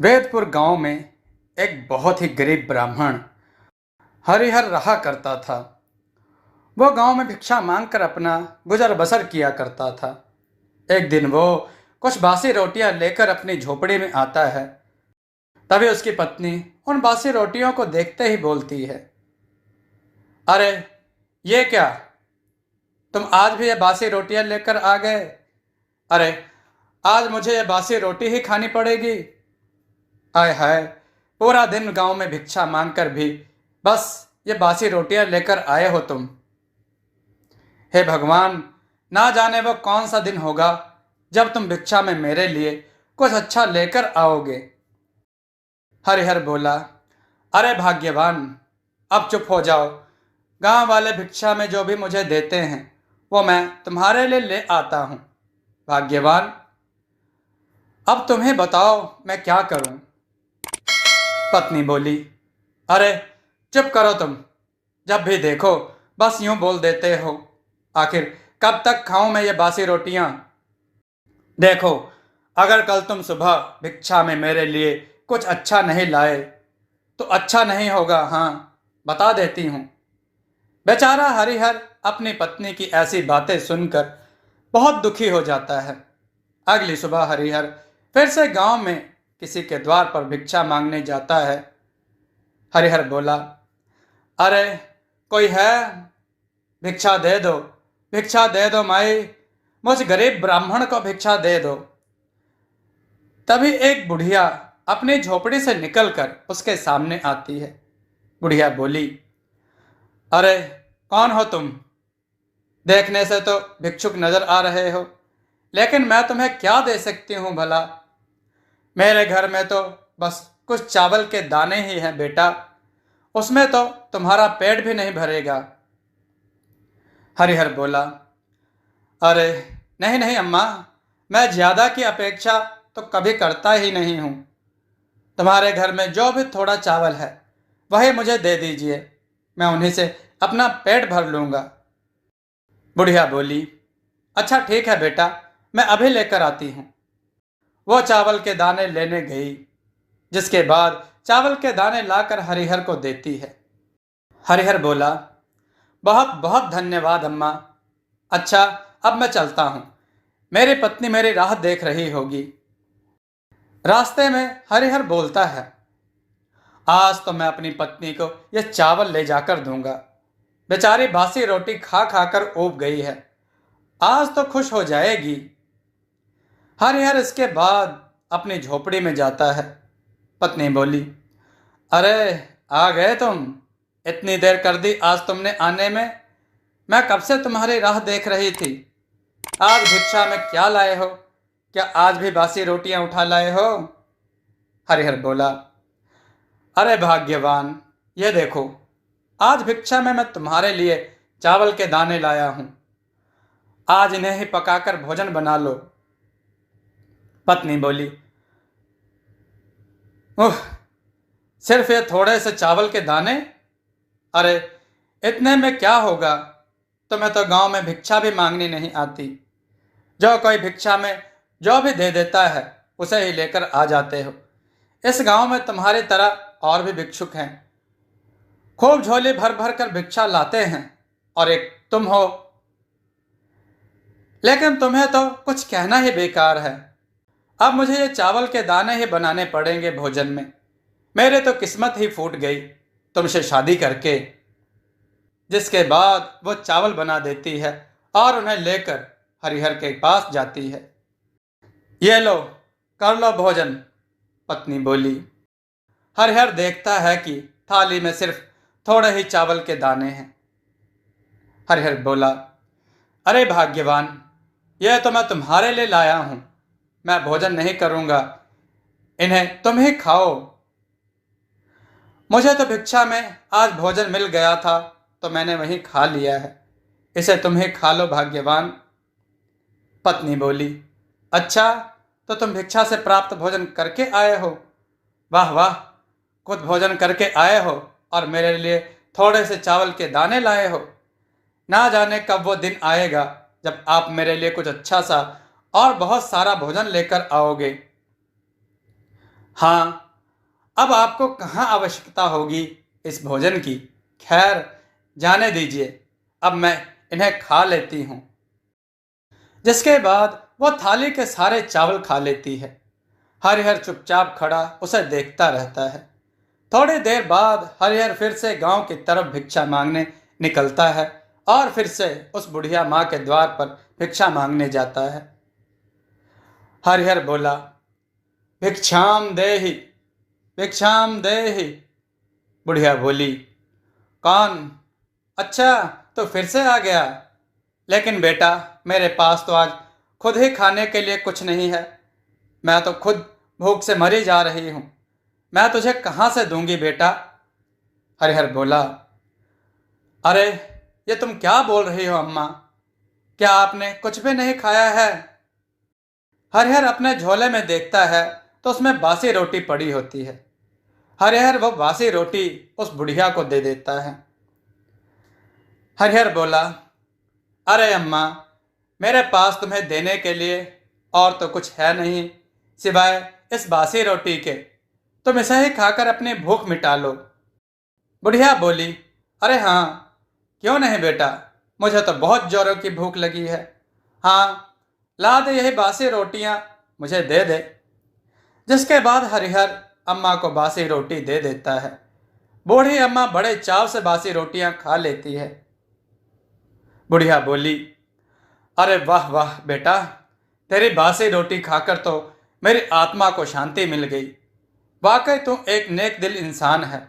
वेदपुर गांव में एक बहुत ही गरीब ब्राह्मण हरिहर रहा करता था। वो गांव में भिक्षा मांगकर अपना गुजर बसर किया करता था। एक दिन वो कुछ बासी रोटियां लेकर अपनी झोपड़ी में आता है। तभी उसकी पत्नी उन बासी रोटियों को देखते ही बोलती है, अरे ये क्या, तुम आज भी ये बासी रोटियां लेकर आ गए? अरे आज मुझे ये बासी रोटी ही खानी पड़ेगी। आय हाय, पूरा दिन गांव में भिक्षा मांगकर भी बस ये बासी रोटियां लेकर आए हो तुम। हे भगवान, ना जाने वो कौन सा दिन होगा जब तुम भिक्षा में मेरे लिए कुछ अच्छा लेकर आओगे। हरिहर बोला, अरे भाग्यवान, अब चुप हो जाओ। गांव वाले भिक्षा में जो भी मुझे देते हैं वो मैं तुम्हारे लिए ले आता हूं। भाग्यवान, अब तुम्हें बताओ मैं क्या करूं। पत्नी बोली, अरे चुप करो तुम, जब भी देखो बस यूं बोल देते हो। आखिर कब तक खाऊं मैं ये बासी रोटियां? देखो, अगर कल तुम सुबह भिक्षा में मेरे लिए कुछ अच्छा नहीं लाए तो अच्छा नहीं होगा। हाँ, बता देती हूँ। बेचारा हरिहर अपनी पत्नी की ऐसी बातें सुनकर बहुत दुखी हो जाता है। अगली सुबह हरिहर फिर से गांव में किसी के द्वार पर भिक्षा मांगने जाता है। हरिहर बोला, अरे कोई है? भिक्षा दे दो, भिक्षा दे दो माई, मुझ गरीब ब्राह्मण को भिक्षा दे दो। तभी एक बुढ़िया अपनी झोपड़ी से निकलकर उसके सामने आती है। बुढ़िया बोली, अरे कौन हो तुम? देखने से तो भिक्षुक नजर आ रहे हो, लेकिन मैं तुम्हें क्या दे सकती हूँ भला? मेरे घर में तो बस कुछ चावल के दाने ही हैं बेटा, उसमें तो तुम्हारा पेट भी नहीं भरेगा। हरिहर बोला, अरे नहीं नहीं अम्मा, मैं ज्यादा की अपेक्षा तो कभी करता ही नहीं हूं। तुम्हारे घर में जो भी थोड़ा चावल है वही मुझे दे दीजिए, मैं उन्हीं से अपना पेट भर लूंगा। बुढ़िया बोली, अच्छा ठीक है बेटा, मैं अभी लेकर आती हूँ। वो चावल के दाने लेने गई, जिसके बाद चावल के दाने लाकर हरिहर को देती है। हरिहर बोला, बहुत बहुत धन्यवाद अम्मा। अच्छा, अब मैं चलता हूँ, मेरी पत्नी मेरी राह देख रही होगी। रास्ते में हरिहर बोलता है, आज तो मैं अपनी पत्नी को यह चावल ले जाकर दूंगा। बेचारी बासी रोटी खा खाकर ऊब गई है, आज तो खुश हो जाएगी। हरिहर इसके बाद अपनी झोपड़ी में जाता है। पत्नी बोली, अरे आ गए तुम, इतनी देर कर दी आज तुमने आने में। मैं कब से तुम्हारी राह देख रही थी। आज भिक्षा में क्या लाए हो? क्या आज भी बासी रोटियां उठा लाए हो? हरिहर बोला, अरे भाग्यवान, ये देखो, आज भिक्षा में मैं तुम्हारे लिए चावल के दाने लाया हूं। आज इन्हें ही पकाकर भोजन बना लो। पत्नी बोली, उह, सिर्फ ये थोड़े से चावल के दाने? अरे इतने में क्या होगा, तुम्हें तो गांव में भिक्षा भी मांगनी नहीं आती। जो कोई भिक्षा में जो भी दे देता है उसे ही लेकर आ जाते हो। इस गांव में तुम्हारी तरह और भी भिक्षुक हैं, खूब झोली भर भर कर भिक्षा लाते हैं, और एक तुम हो। लेकिन तुम्हें तो कुछ कहना ही बेकार है। अब मुझे ये चावल के दाने ही बनाने पड़ेंगे भोजन में। मेरे तो किस्मत ही फूट गई तुमसे शादी करके। जिसके बाद वो चावल बना देती है और उन्हें लेकर हरिहर के पास जाती है। ये लो, कर लो भोजन, पत्नी बोली। हरिहर देखता है कि थाली में सिर्फ थोड़े ही चावल के दाने हैं। हरिहर बोला, अरे भाग्यवान, यह तो मैं तुम्हारे लिए लाया हूं, मैं भोजन नहीं करूंगा, इन्हें तुम ही खाओ। मुझे तो भिक्षा में आज भोजन मिल गया था तो मैंने वहीं खा लिया है, इसे तुम ही खा लो भाग्यवान। पत्नी बोली, अच्छा, तो तुम भिक्षा से प्राप्त भोजन करके आए हो? वाह वाह, खुद भोजन करके आए हो और मेरे लिए थोड़े से चावल के दाने लाए हो। ना जाने कब वो दिन आएगा जब आप मेरे लिए कुछ अच्छा सा और बहुत सारा भोजन लेकर आओगे। हाँ, अब आपको कहाँ आवश्यकता होगी इस भोजन की। खैर, जाने दीजिए, अब मैं इन्हें खा लेती हूँ। जिसके बाद वो थाली के सारे चावल खा लेती है। हरिहर चुपचाप खड़ा उसे देखता रहता है। थोड़ी देर बाद हरिहर फिर से गांव की तरफ भिक्षा मांगने निकलता है और फिर से उस बुढ़िया माँ के द्वार पर भिक्षा मांगने जाता है। हरिहर बोला, भिक्षाम देहि, भिक्षाम देहि। बुढ़िया बोली, कौन? अच्छा, तो फिर से आ गया। लेकिन बेटा, मेरे पास तो आज खुद ही खाने के लिए कुछ नहीं है। मैं तो खुद भूख से मरी जा रही हूँ। मैं तुझे कहाँ से दूंगी बेटा? हरिहर बोला, अरे, ये तुम क्या बोल रही हो अम्मा? क्या आपने कुछ भी नहीं खाया है? हरिहर अपने झोले में देखता है तो उसमें बासी रोटी पड़ी होती है। हरिहर वो बासी रोटी उस बुढ़िया को दे देता है। हरिहर बोला, अरे अम्मा, मेरे पास तुम्हें देने के लिए और तो कुछ है नहीं सिवाय इस बासी रोटी के। तुम इसे ही खाकर अपनी भूख मिटा लो। बुढ़िया बोली, अरे हाँ, क्यों नहीं बेटा, मुझे तो बहुत जोरों की भूख लगी है। हाँ, ला दे यही बासी रोटियां, मुझे दे दे। जिसके बाद हरिहर अम्मा को बासी रोटी दे देता है। बूढ़ी अम्मा बड़े चाव से बासी रोटियां खा लेती है। बुढ़िया बोली, अरे वाह वाह बेटा, तेरी बासी रोटी खाकर तो मेरी आत्मा को शांति मिल गई। वाकई तू एक नेक दिल इंसान है।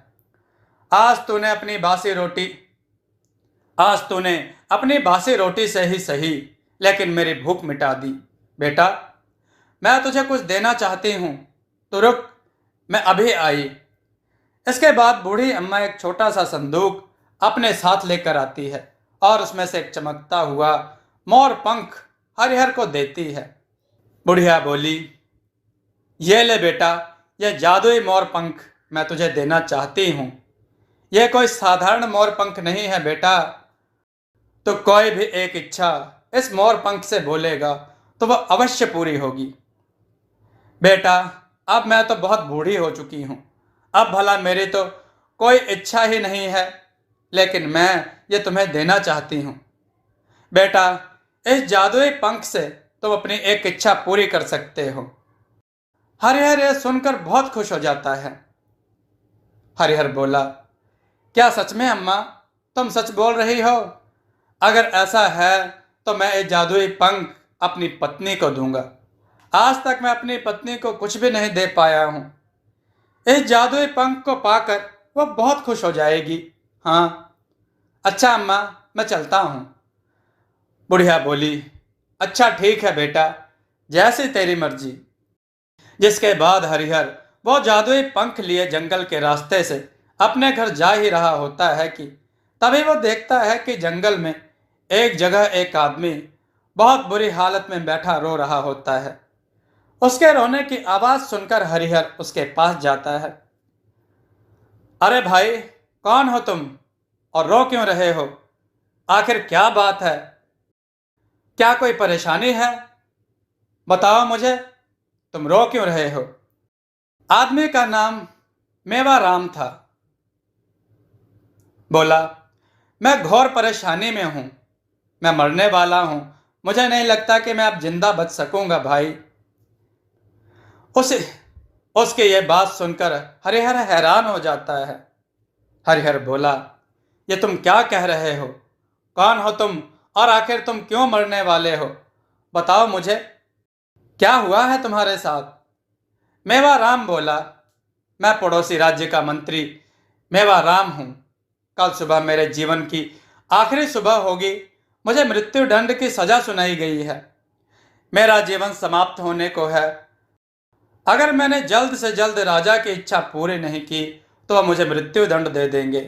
आज तूने अपनी बासी रोटी आज तूने अपनी बासी रोटी से ही सही, लेकिन मेरी भूख मिटा दी। बेटा, मैं तुझे कुछ देना चाहती हूँ, तो रुक, मैं अभी आई। इसके बाद बूढ़ी अम्मा एक छोटा सा संदूक अपने साथ लेकर आती है और उसमें से एक चमकता हुआ मोर पंख हरिहर को देती है। बुढ़िया बोली, ये ले बेटा, ये जादुई मोर पंख मैं तुझे देना चाहती हूँ। यह कोई साधारण मोर पंख नहीं है बेटा। तो कोई भी एक इच्छा इस मोर पंख से बोलेगा तो वह अवश्य पूरी होगी। बेटा, अब मैं तो बहुत बूढ़ी हो चुकी हूँ। अब भला मेरी तो कोई इच्छा ही नहीं है, लेकिन मैं ये तुम्हें देना चाहती हूँ। बेटा, इस जादुई पंख से तुम अपनी एक इच्छा पूरी कर सकते हो। हरिहर यह सुनकर बहुत खुश हो जाता है। हरिहर बोला, क्या सच में अम्मा, तुम सच बोल रही हो? अगर ऐसा है तो मैं ये जादुई पंख अपनी पत्नी को दूंगा। आज तक मैं अपनी पत्नी को कुछ भी नहीं दे पाया हूँ। इस जादुई पंख को पाकर वह बहुत खुश हो जाएगी। हाँ, अच्छा अम्मा, मैं चलता हूँ। बुढ़िया बोली, अच्छा ठीक है बेटा, जैसी तेरी मर्जी। जिसके बाद हरिहर वो जादुई पंख लिए जंगल के रास्ते से अपने घर जा ही रहा होता है कि तभी वो देखता है कि जंगल में एक जगह एक आदमी बहुत बुरी हालत में बैठा रो रहा होता है। उसके रोने की आवाज सुनकर हरिहर उसके पास जाता है। अरे भाई, कौन हो तुम और रो क्यों रहे हो? आखिर क्या बात है? क्या कोई परेशानी है? बताओ मुझे, तुम रो क्यों रहे हो? आदमी का नाम मेवा राम था। बोला, मैं घोर परेशानी में हूं। मैं मरने वाला हूं। मुझे नहीं लगता कि मैं अब जिंदा बच सकूंगा भाई। उस उसकी यह बात सुनकर हरिहर हैरान हो जाता है। हरिहर बोला, ये तुम क्या कह रहे हो? कौन हो तुम और आखिर तुम क्यों मरने वाले हो? बताओ मुझे, क्या हुआ है तुम्हारे साथ? मेवा राम बोला, मैं पड़ोसी राज्य का मंत्री मेवा राम हूं। कल सुबह मेरे जीवन की आखिरी सुबह होगी। मुझे मृत्यु दंड की सजा सुनाई गई है। मेरा जीवन समाप्त होने को है। अगर मैंने जल्द से जल्द राजा की इच्छा पूरी नहीं की तो वह मुझे मृत्यु दंड दे देंगे।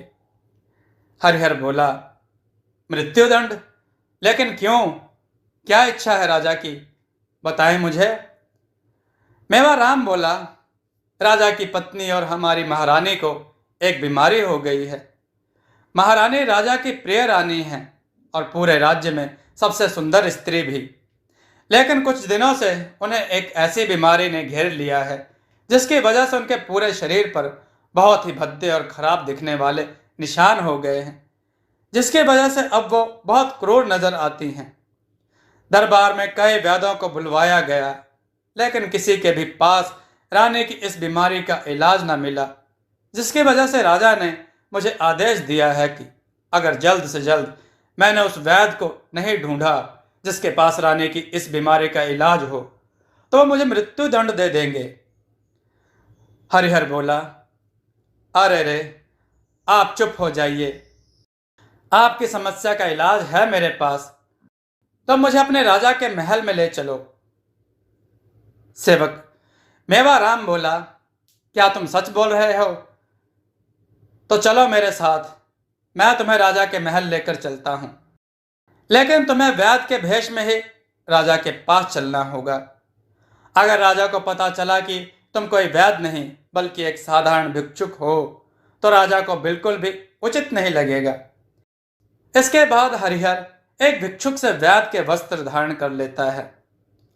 हरिहर बोला, मृत्यु दंड? लेकिन क्यों? क्या इच्छा है राजा की? बताएं मुझे। मेवा राम बोला, राजा की पत्नी और हमारी महारानी को एक बीमारी हो गई है। महारानी राजा की प्रिय रानी है और पूरे राज्य में सबसे सुंदर स्त्री भी। लेकिन कुछ दिनों से उन्हें एक ऐसी बीमारी ने घेर लिया है जिसकी वजह से उनके पूरे शरीर पर बहुत ही भद्दे और खराब दिखने वाले निशान हो गए हैं, जिसकी वजह से अब वो बहुत क्रूर नजर आती हैं। दरबार में कई वैद्यों को बुलवाया गया, लेकिन किसी के भी पास रानी की इस बीमारी का इलाज न मिला, जिसकी वजह से राजा ने मुझे आदेश दिया है कि अगर जल्द से जल्द मैंने उस वैद्य को नहीं ढूंढा जिसके पास रानी की इस बीमारी का इलाज हो, तो वो मुझे मृत्यु दंड दे देंगे। हरिहर बोला, अरे रे, आप चुप हो जाइए। आपकी समस्या का इलाज है मेरे पास, तो मुझे अपने राजा के महल में ले चलो। सेवक मेवाराम बोला, क्या तुम सच बोल रहे हो? तो चलो मेरे साथ, मैं तुम्हें राजा के महल लेकर चलता हूं, लेकिन तुम्हें वैद्य के भेष में ही राजा के पास चलना होगा। अगर राजा को पता चला कि तुम कोई वैद्य नहीं बल्कि एक साधारण भिक्षुक हो, तो राजा को बिल्कुल भी उचित नहीं लगेगा। इसके बाद हरिहर एक भिक्षुक से वैद्य के वस्त्र धारण कर लेता है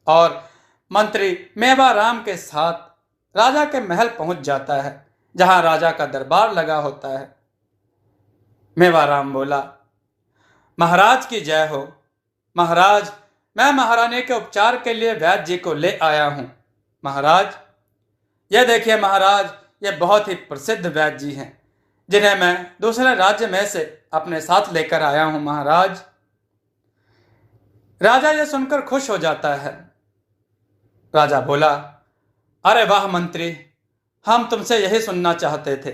और मंत्री मेवाराम के साथ राजा के महल पहुंच जाता है, जहां राजा का दरबार लगा होता है। मेवाराम बोला, महाराज की जय हो। महाराज, मैं महारानी के उपचार के लिए वैद्य जी को ले आया हूं। महाराज, यह देखिए महाराज, ये बहुत ही प्रसिद्ध वैद्य जी हैं, जिन्हें मैं दूसरे राज्य में से अपने साथ लेकर आया हूं महाराज। राजा यह सुनकर खुश हो जाता है। राजा बोला, अरे वाह मंत्री, हम तुमसे यही सुनना चाहते थे।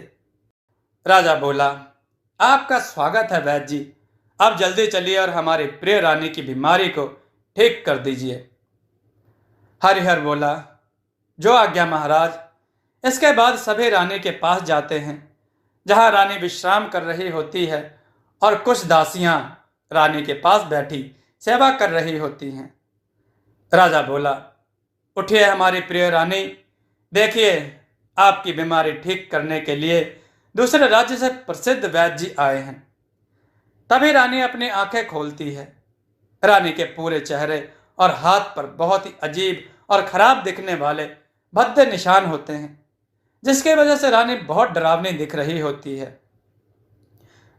राजा बोला, आपका स्वागत है वैद्य जी। अब जल्दी चलिए और हमारी प्रिय रानी की बीमारी को ठीक कर दीजिए। हरिहर बोला, जो आज्ञा महाराज। इसके बाद सभी रानी के पास जाते हैं, जहां रानी विश्राम कर रही होती है और कुछ दासियां रानी के पास बैठी सेवा कर रही होती हैं। राजा बोला, उठिए हमारी प्रिय रानी, देखिए आपकी बीमारी ठीक करने के लिए दूसरे राज्य से प्रसिद्ध वैद्य जी आए हैं। तभी रानी अपनी आंखें खोलती है। रानी के पूरे चेहरे और हाथ पर बहुत ही अजीब और खराब दिखने वाले भद्दे निशान होते हैं, जिसकी वजह से रानी बहुत डरावनी दिख रही होती है।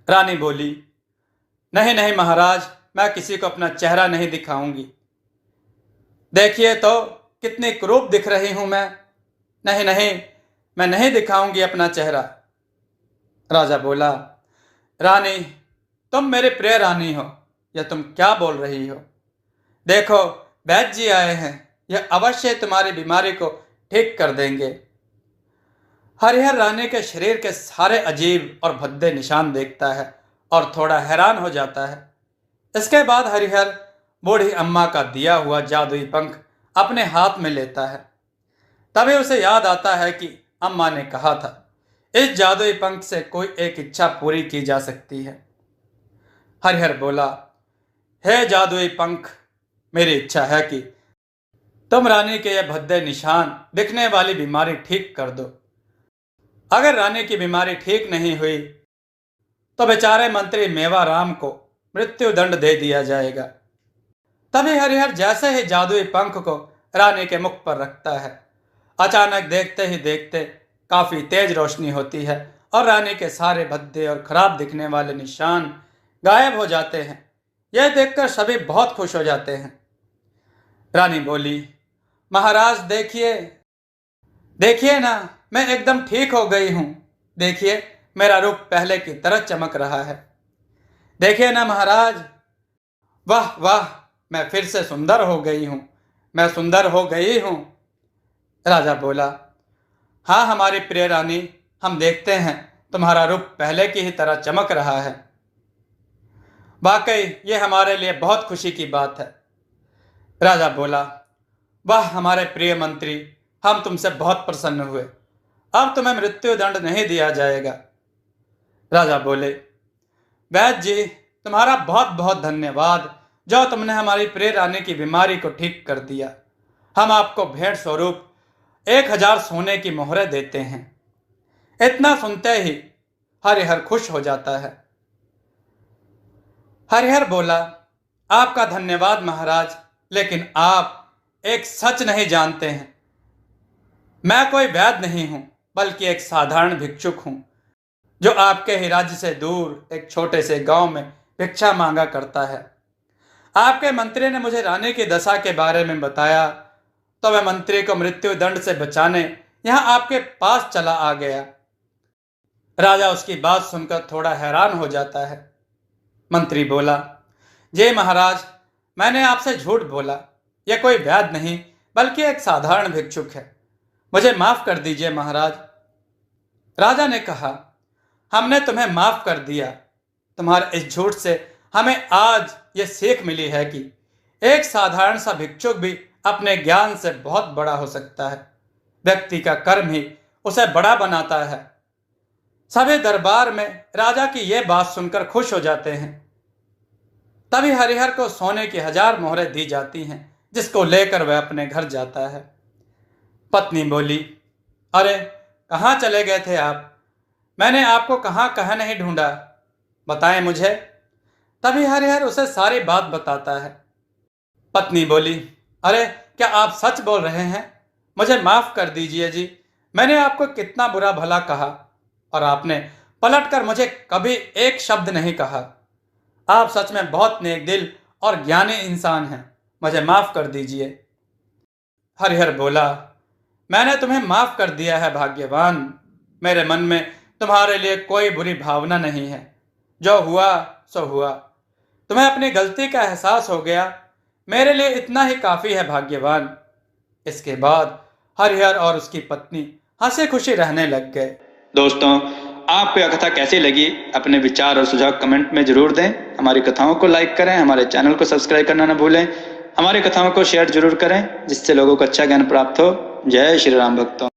रानी बोली, नहीं नहीं महाराज, मैं किसी को अपना चेहरा नहीं दिखाऊंगी। देखिए तो कितनी क्रूप दिख रही हूं मैं। नहीं नहीं, मैं नहीं दिखाऊंगी अपना चेहरा। राजा बोला, रानी, तुम मेरे प्रिय रानी हो, यह तुम क्या बोल रही हो? देखो वैद्य जी आए हैं, यह अवश्य तुम्हारी बीमारी को ठीक कर देंगे। हरिहर रानी के शरीर के सारे अजीब और भद्दे निशान देखता है और थोड़ा हैरान हो जाता है। इसके बाद हरिहर बूढ़ी अम्मा का दिया हुआ जादुई पंख अपने हाथ में लेता है। तभी उसे याद आता है कि अम्मा ने कहा था, इस जादुई पंख से कोई एक इच्छा पूरी की जा सकती है। हरिहर बोला, हे जादुई पंख, मेरी इच्छा है कि तुम रानी के यह भद्दे निशान दिखने वाली बीमारी ठीक कर दो। अगर रानी की बीमारी ठीक नहीं हुई तो बेचारे मंत्री मेवाराम को मृत्यु दंड दे दिया जाएगा। तभी हरिहर जैसे ही जादुई पंख को रानी के मुख पर रखता है, अचानक देखते ही देखते काफी तेज रोशनी होती है और रानी के सारे भद्दे और खराब दिखने वाले निशान गायब हो जाते हैं। यह देखकर सभी बहुत खुश हो जाते हैं। रानी बोली, महाराज देखिए, देखिए ना, मैं एकदम ठीक हो गई हूं। देखिए मेरा रूप पहले की तरह चमक रहा है। देखिए ना महाराज, वाह वाह, मैं फिर से सुंदर हो गई हूं, मैं सुंदर हो गई हूं। राजा बोला, हाँ हमारी प्रिय रानी, हम देखते हैं तुम्हारा रूप पहले की ही तरह चमक रहा है। वाकई ये हमारे लिए बहुत खुशी की बात है। राजा बोला, वाह हमारे प्रिय मंत्री, हम तुमसे बहुत प्रसन्न हुए। अब तुम्हें मृत्यु दंड नहीं दिया जाएगा। राजा बोले, वैद्य जी, तुम्हारा बहुत बहुत धन्यवाद, जो तुमने हमारी प्रिय रानी की बीमारी को ठीक कर दिया। हम आपको भेंट स्वरूप 1000 सोने की मोहरें देते हैं। इतना सुनते ही हरिहर खुश हो जाता है। हरिहर बोला, आपका धन्यवाद महाराज, लेकिन आप एक सच नहीं जानते हैं। मैं कोई वैद्य नहीं हूं, बल्कि एक साधारण भिक्षुक हूं, जो आपके ही राज्य से दूर एक छोटे से गांव में भिक्षा मांगा करता है। आपके मंत्री ने मुझे रानी की दशा के बारे में बताया, तो मैं मंत्री को मृत्यु दंड से बचाने यहां आपके पास चला आ गया। राजा उसकी बात सुनकर थोड़ा हैरान हो जाता है। मंत्री बोला, जी महाराज, मैंने आपसे झूठ बोला। यह कोई वैद्य नहीं, बल्कि एक साधारण भिक्षुक है। मुझे माफ कर दीजिए महाराज। राजा ने कहा, हमने तुम्हें माफ कर दिया। तुम्हारे इस झूठ से हमें आज ये सीख मिली है कि एक साधारण सा भिक्षुक भी अपने ज्ञान से बहुत बड़ा हो सकता है। व्यक्ति का कर्म ही उसे बड़ा बनाता है। सभी दरबार में राजा की यह बात सुनकर खुश हो जाते हैं। तभी हरिहर को सोने की 1000 मोहरें दी जाती हैं, जिसको लेकर वह अपने घर जाता है। पत्नी बोली, अरे कहाँ चले गए थे आप? मैंने आपको कहाँ कहाँ नहीं ढूंढा, बताएं मुझे। तभी हरिहर उसे सारी बात बताता है। पत्नी बोली, अरे क्या आप सच बोल रहे हैं? मुझे माफ कर दीजिए जी। मैंने आपको कितना बुरा भला कहा और आपने पलटकर मुझे कभी एक शब्द नहीं कहा। आप सच में बहुत नेक दिल और ज्ञानी इंसान हैं। मुझे माफ कर दीजिए। हरिहर बोला, मैंने तुम्हें माफ कर दिया है भाग्यवान। मेरे मन में तुम्हारे लिए कोई बुरी भावना नहीं है। जो हुआ सो हुआ। तुम्हें अपनी गलती का एहसास हो गया, मेरे लिए इतना ही काफी है भाग्यवान। इसके बाद हरिहर और उसकी पत्नी हंसी खुशी रहने लग गए। दोस्तों, आपको यह कथा कैसी लगी? अपने विचार और सुझाव कमेंट में जरूर दें। हमारी कथाओं को लाइक करें, हमारे चैनल को सब्सक्राइब करना न भूलें। हमारी कथाओं को शेयर जरूर करें, जिससे लोगों को अच्छा ज्ञान प्राप्त हो। जय श्री राम भक्तों।